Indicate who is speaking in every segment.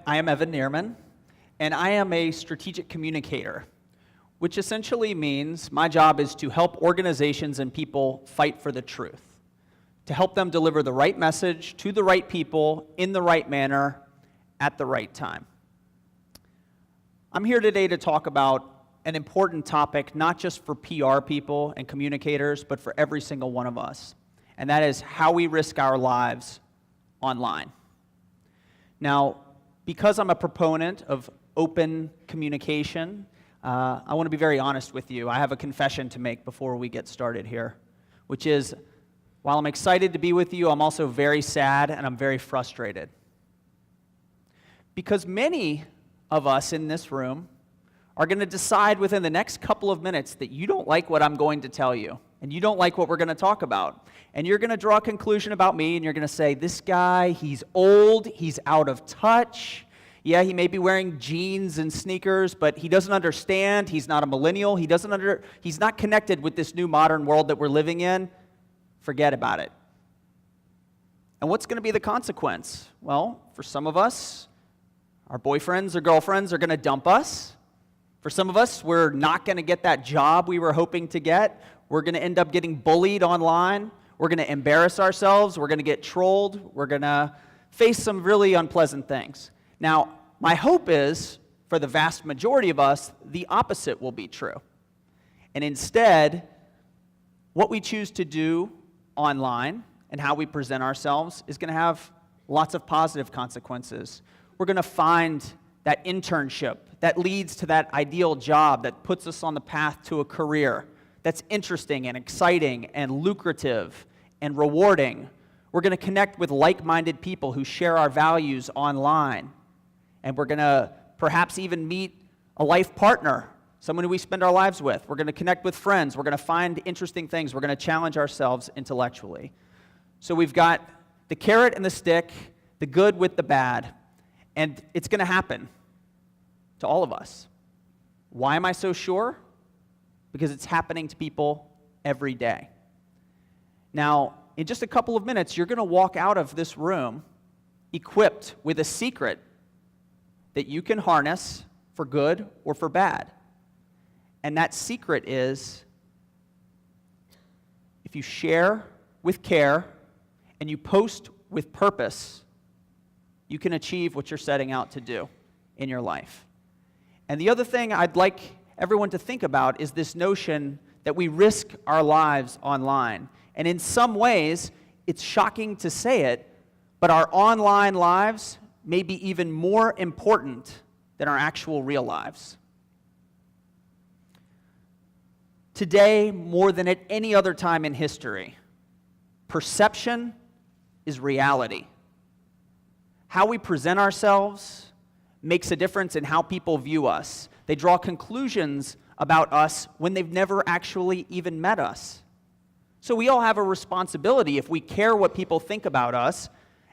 Speaker 1: I am Evan Nierman, and I am a strategic communicator, which essentially means my job is to help organizations and people fight for the truth, to help them deliver the right message to the right people in the right manner at the right time. I'm here today to talk about an important topic, not just for PR people and communicators, but for every single one of us, and that is how we risk our lives online. Now, because I'm a proponent of open communication, I want to be very honest with you. I have a confession to make before we get started here, which is, while I'm excited to be with you, I'm also very sad and I'm very frustrated. Because many of us in this room are going to decide within the next couple of minutes that you don't like what I'm going to tell you, and you don't like what we're going to talk about. And you're going to draw a conclusion about me, and you're going to say, this guy, he's old, he's out of touch. Yeah, he may be wearing jeans and sneakers, but he doesn't understand. He's not a millennial. He's not connected with this new modern world that we're living in. Forget about it. And what's going to be the consequence? Well, for some of us, our boyfriends or girlfriends are going to dump us. For some of us, we're not going to get that job we were hoping to get. We're going to end up getting bullied online. We're going to embarrass ourselves. We're going to get trolled. We're going to face some really unpleasant things. Now, my hope is, for the vast majority of us, the opposite will be true. And instead, what we choose to do online and how we present ourselves is going to have lots of positive consequences. We're going to find that internship that leads to that ideal job that puts us on the path to a career that's interesting and exciting and lucrative and rewarding. We're going to connect with like-minded people who share our values online. And we're going to perhaps even meet a life partner, someone who we spend our lives with. We're going to connect with friends. We're going to find interesting things. We're going to challenge ourselves intellectually. So we've got the carrot and the stick, the good with the bad. And it's going to happen to all of us. Why am I so sure? Because it's happening to people every day. Now, in just a couple of minutes, you're going to walk out of this room equipped with a secret that you can harness for good or for bad. And that secret is, if you share with care and you post with purpose, you can achieve what you're setting out to do in your life. And the other thing I'd like everyone to think about is this notion that we risk our lives online. And in some ways, it's shocking to say it, but our online lives may be even more important than our actual real lives. Today, more than at any other time in history, perception is reality. How we present ourselves makes a difference in how people view us. They draw conclusions about us when they've never actually even met us. So we all have a responsibility if we care what people think about us,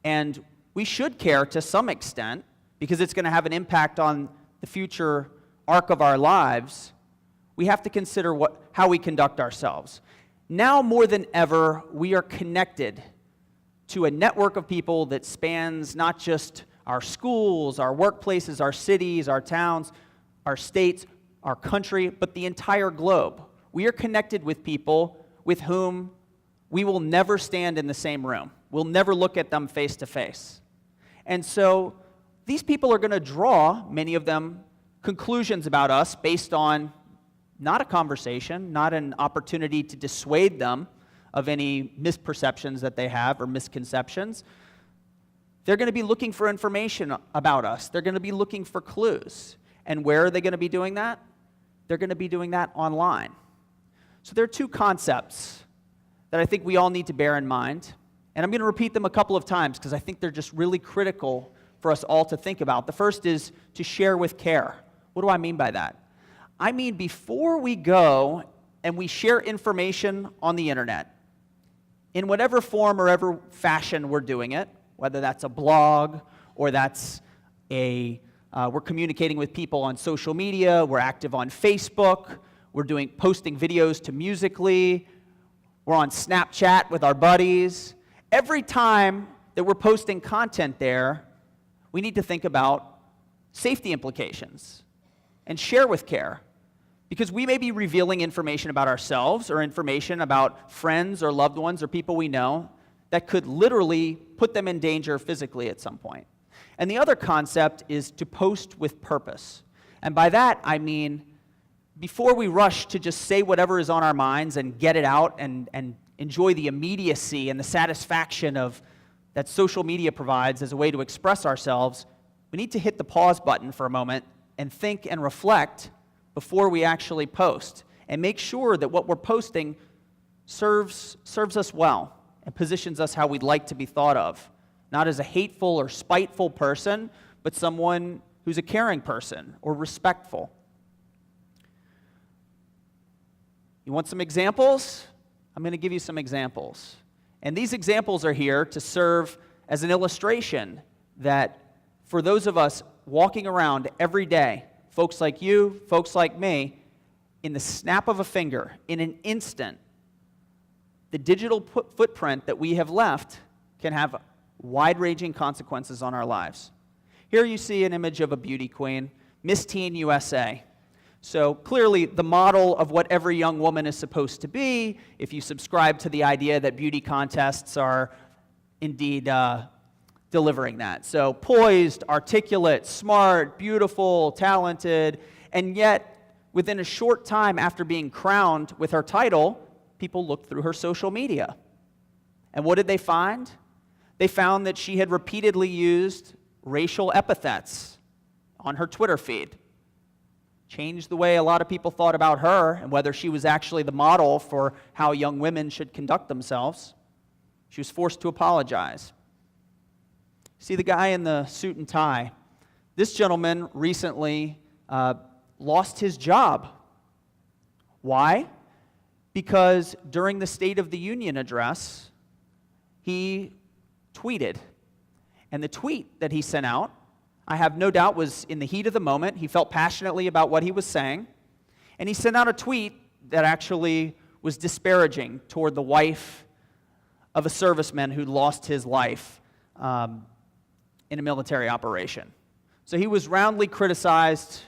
Speaker 1: and we should care to some extent because it's going to have an impact on the future arc of our lives. We have to consider how we conduct ourselves. Now more than ever, we are connected to a network of people that spans not just our schools, our workplaces, our cities, our towns, our states, our country, but the entire globe. We are connected with people with whom we will never stand in the same room. We'll never look at them face to face. And so these people are going to draw, many of them, conclusions about us based on not a conversation, not an opportunity to dissuade them of any misperceptions that they have or misconceptions. They're going to be looking for information about us. They're going to be looking for clues. And where are they going to be doing that? They're going to be doing that online. So there are two concepts that I think we all need to bear in mind. And I'm going to repeat them a couple of times because I think they're just really critical for us all to think about. The first is to share with care. What do I mean by that? I mean, before we go and we share information on the internet, in whatever form or ever fashion we're doing it, whether that's a blog or that's we're communicating with people on social media, we're active on Facebook, we're posting videos to Musical.ly, we're on Snapchat with our buddies. Every time that we're posting content there, we need to think about safety implications and share with care. Because we may be revealing information about ourselves or information about friends or loved ones or people we know that could literally put them in danger physically at some point. And the other concept is to post with purpose. And by that, I mean, before we rush to just say whatever is on our minds and get it out and enjoy the immediacy and the satisfaction that social media provides as a way to express ourselves, we need to hit the pause button for a moment and think and reflect before we actually post, and make sure that what we're posting serves us well and positions us how we'd like to be thought of. Not as a hateful or spiteful person, but someone who's a caring person or respectful. You want some examples? I'm going to give you some examples. And these examples are here to serve as an illustration that for those of us walking around every day, folks like you, folks like me, in the snap of a finger, in an instant, the digital footprint that we have left can have wide-ranging consequences on our lives. Here you see an image of a beauty queen, Miss Teen USA. So clearly the model of what every young woman is supposed to be, if you subscribe to the idea that beauty contests are indeed delivering that. So poised, articulate, smart, beautiful, talented, and yet within a short time after being crowned with her title, people looked through her social media. And what did they find? They found that she had repeatedly used racial epithets on her Twitter feed. Changed the way a lot of people thought about her and whether she was actually the model for how young women should conduct themselves. She was forced to apologize. See the guy in the suit and tie? This gentleman recently lost his job. Why? Because during the State of the Union address, he tweeted. And the tweet that he sent out, I have no doubt, was in the heat of the moment. He felt passionately about what he was saying. And he sent out a tweet that actually was disparaging toward the wife of a serviceman who lost his life in a military operation. So he was roundly criticized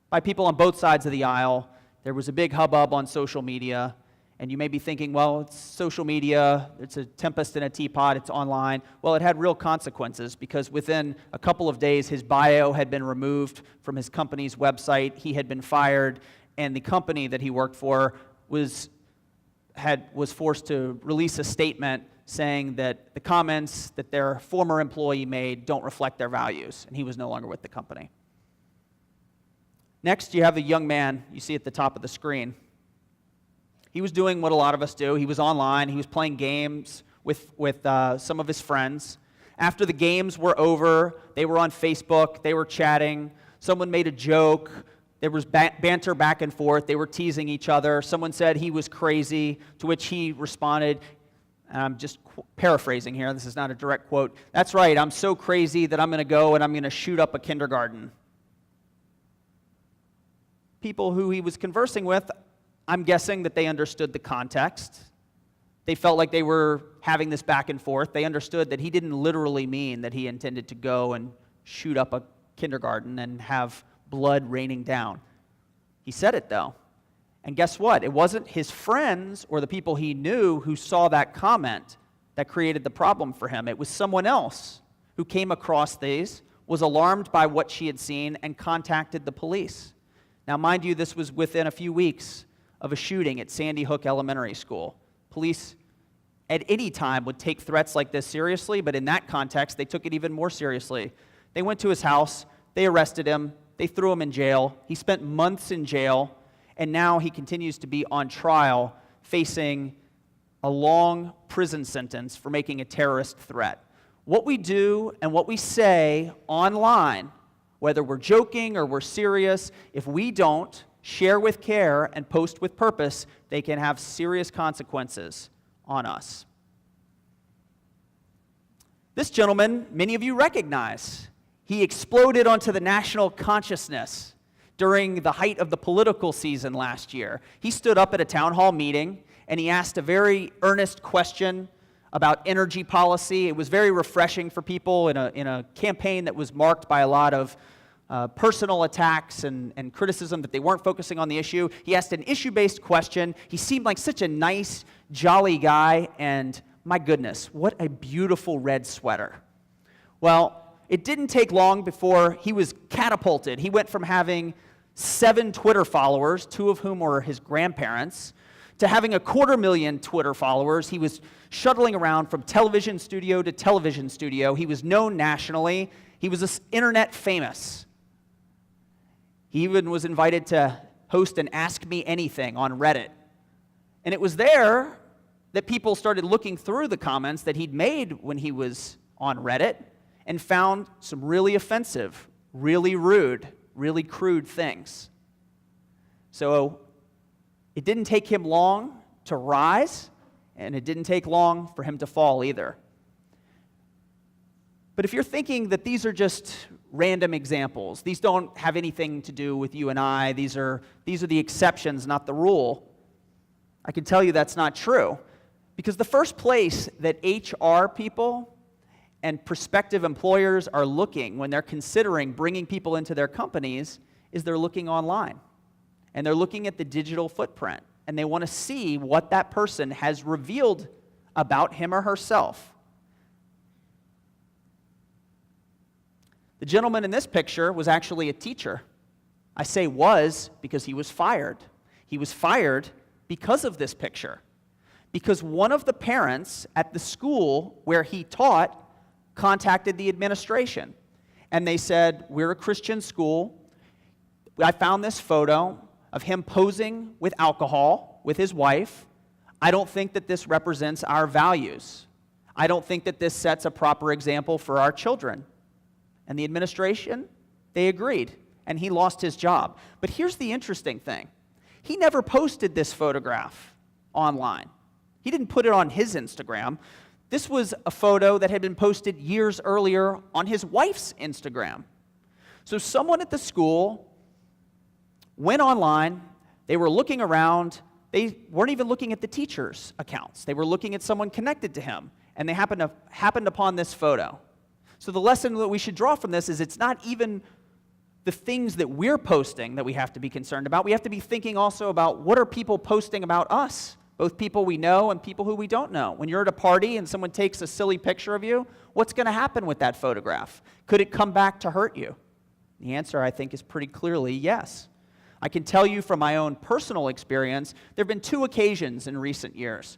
Speaker 1: by people on both sides of the aisle. There was a big hubbub on social media. And you may be thinking, well, it's social media, it's a tempest in a teapot, it's online. Well, it had real consequences because within a couple of days, his bio had been removed from his company's website, he had been fired, and the company that he worked for was forced to release a statement saying that the comments that their former employee made don't reflect their values, and he was no longer with the company. Next, you have a young man you see at the top of the screen. He was doing what a lot of us do. He was online. He was playing games with some of his friends. After the games were over, they were on Facebook. They were chatting. Someone made a joke. There was banter back and forth. They were teasing each other. Someone said he was crazy, to which he responded, and I'm just paraphrasing here. This is not a direct quote. That's right. I'm so crazy that I'm going to go and I'm going to shoot up a kindergarten. People who he was conversing with, I'm guessing that they understood the context. They felt like they were having this back and forth. They understood that he didn't literally mean that he intended to go and shoot up a kindergarten and have blood raining down. He said it, though. And guess what? It wasn't his friends or the people he knew who saw that comment that created the problem for him. It was someone else who came across these, was alarmed by what she had seen, and contacted the police. Now, mind you, this was within a few weeks of a shooting at Sandy Hook Elementary School. Police at any time would take threats like this seriously, but in that context, they took it even more seriously. They went to his house, they arrested him, they threw him in jail. He spent months in jail, and now he continues to be on trial, facing a long prison sentence for making a terrorist threat. What we do and what we say online, whether we're joking or we're serious, if we don't share with care and post with purpose, they can have serious consequences on us. This gentleman, many of you recognize. He exploded onto the national consciousness during the height of the political season last year. He stood up at a town hall meeting and he asked a very earnest question about energy policy. It was very refreshing for people in a campaign that was marked by a lot of personal attacks and criticism that they weren't focusing on the issue. He asked an issue-based question. He seemed like such a nice, jolly guy, and my goodness, what a beautiful red sweater. Well, it didn't take long before he was catapulted. He went from having 7 Twitter followers, 2 of whom were his grandparents, to having 250,000 Twitter followers. He was shuttling around from television studio to television studio. He was known nationally. He was internet famous. He even was invited to host an Ask Me Anything on Reddit. And it was there that people started looking through the comments that he'd made when he was on Reddit and found some really offensive, really rude, really crude things. So it didn't take him long to rise, and it didn't take long for him to fall either. But if you're thinking that these are just random examples, these don't have anything to do with you and I, these are the exceptions, not the rule, I can tell you that's not true. Because the first place that HR people and prospective employers are looking when they're considering bringing people into their companies is they're looking online. And they're looking at the digital footprint. And they want to see what that person has revealed about him or herself. The gentleman in this picture was actually a teacher. I say was because he was fired. He was fired because of this picture. Because one of the parents at the school where he taught contacted the administration. And they said, we're a Christian school. I found this photo of him posing with alcohol with his wife. I don't think that this represents our values. I don't think that this sets a proper example for our children. And the administration, they agreed, and he lost his job. But here's the interesting thing. He never posted this photograph online. He didn't put it on his Instagram. This was a photo that had been posted years earlier on his wife's Instagram. So someone at the school went online, they were looking around, they weren't even looking at the teacher's accounts. They were looking at someone connected to him, and they happened upon this photo. So the lesson that we should draw from this is it's not even the things that we're posting that we have to be concerned about. We have to be thinking also about what are people posting about us, both people we know and people who we don't know. When you're at a party and someone takes a silly picture of you, what's going to happen with that photograph? Could it come back to hurt you? The answer, I think, is pretty clearly yes. I can tell you from my own personal experience, there have been 2 occasions in recent years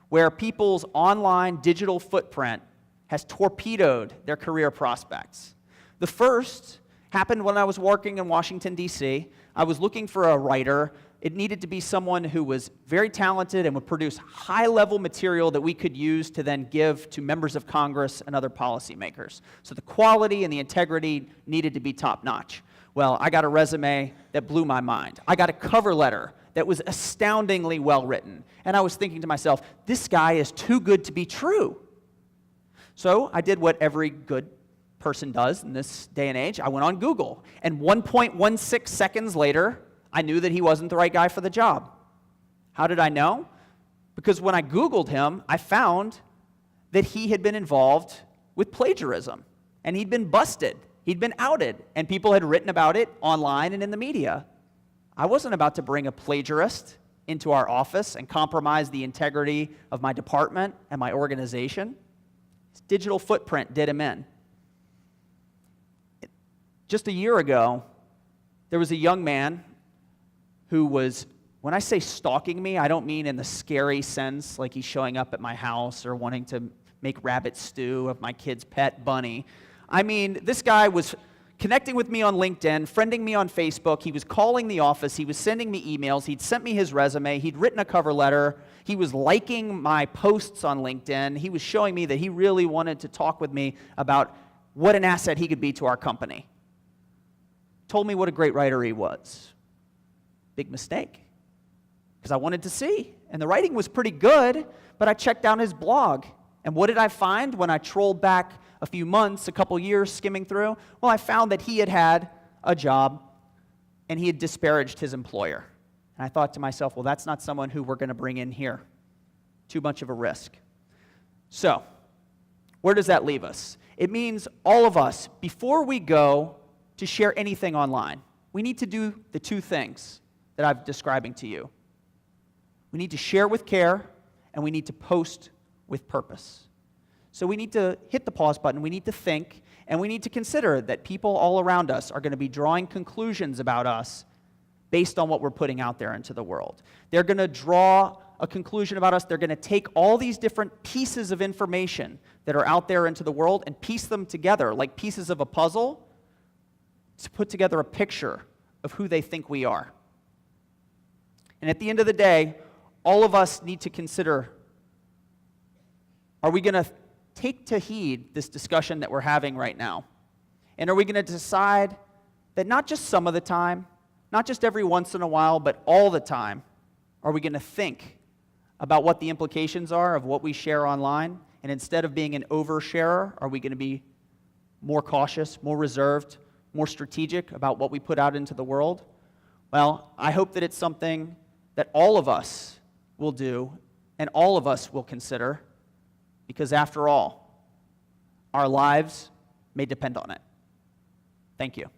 Speaker 1: where people's online digital footprint has torpedoed their career prospects. The first happened when I was working in Washington, D.C. I was looking for a writer. It needed to be someone who was very talented and would produce high-level material that we could use to then give to members of Congress and other policymakers. So the quality and the integrity needed to be top-notch. Well, I got a resume that blew my mind. I got a cover letter that was astoundingly well-written. And I was thinking to myself, this guy is too good to be true. So I did what every good person does in this day and age. I went on Google, and 1.16 seconds later, I knew that he wasn't the right guy for the job. How did I know? Because when I Googled him, I found that he had been involved with plagiarism, and he'd been busted. He'd been outed, and people had written about it online and in the media. I wasn't about to bring a plagiarist into our office and compromise the integrity of my department and my organization. His digital footprint did him in. Just a year ago, there was a young man who was, when I say stalking me, I don't mean in the scary sense, like he's showing up at my house or wanting to make rabbit stew of my kid's pet bunny. I mean, this guy was connecting with me on LinkedIn, friending me on Facebook. He was calling the office. He was sending me emails. He'd sent me his resume. He'd written a cover letter. He was liking my posts on LinkedIn. He was showing me that he really wanted to talk with me about what an asset he could be to our company. Told me what a great writer he was. Big mistake, because I wanted to see. And the writing was pretty good, but I checked out his blog. And what did I find when I trolled back a few months, a couple years skimming through? Well, I found that he had had a job, and he had disparaged his employer. And I thought to myself, well, that's not someone who we're going to bring in here. Too much of a risk. So, where does that leave us? It means all of us, before we go to share anything online, we need to do the two things that I'm describing to you. We need to share with care, and we need to post with purpose. So we need to hit the pause button, we need to think, and we need to consider that people all around us are going to be drawing conclusions about us based on what we're putting out there into the world. They're going to draw a conclusion about us. They're going to take all these different pieces of information that are out there into the world and piece them together like pieces of a puzzle to put together a picture of who they think we are. And at the end of the day, all of us need to consider, are we going to take to heed this discussion that we're having right now? And are we going to decide that not just some of the time, not just every once in a while, but all the time, are we going to think about what the implications are of what we share online? And instead of being an oversharer, are we going to be more cautious, more reserved, more strategic about what we put out into the world? Well, I hope that it's something that all of us will do and all of us will consider, because after all, our lives may depend on it. Thank you.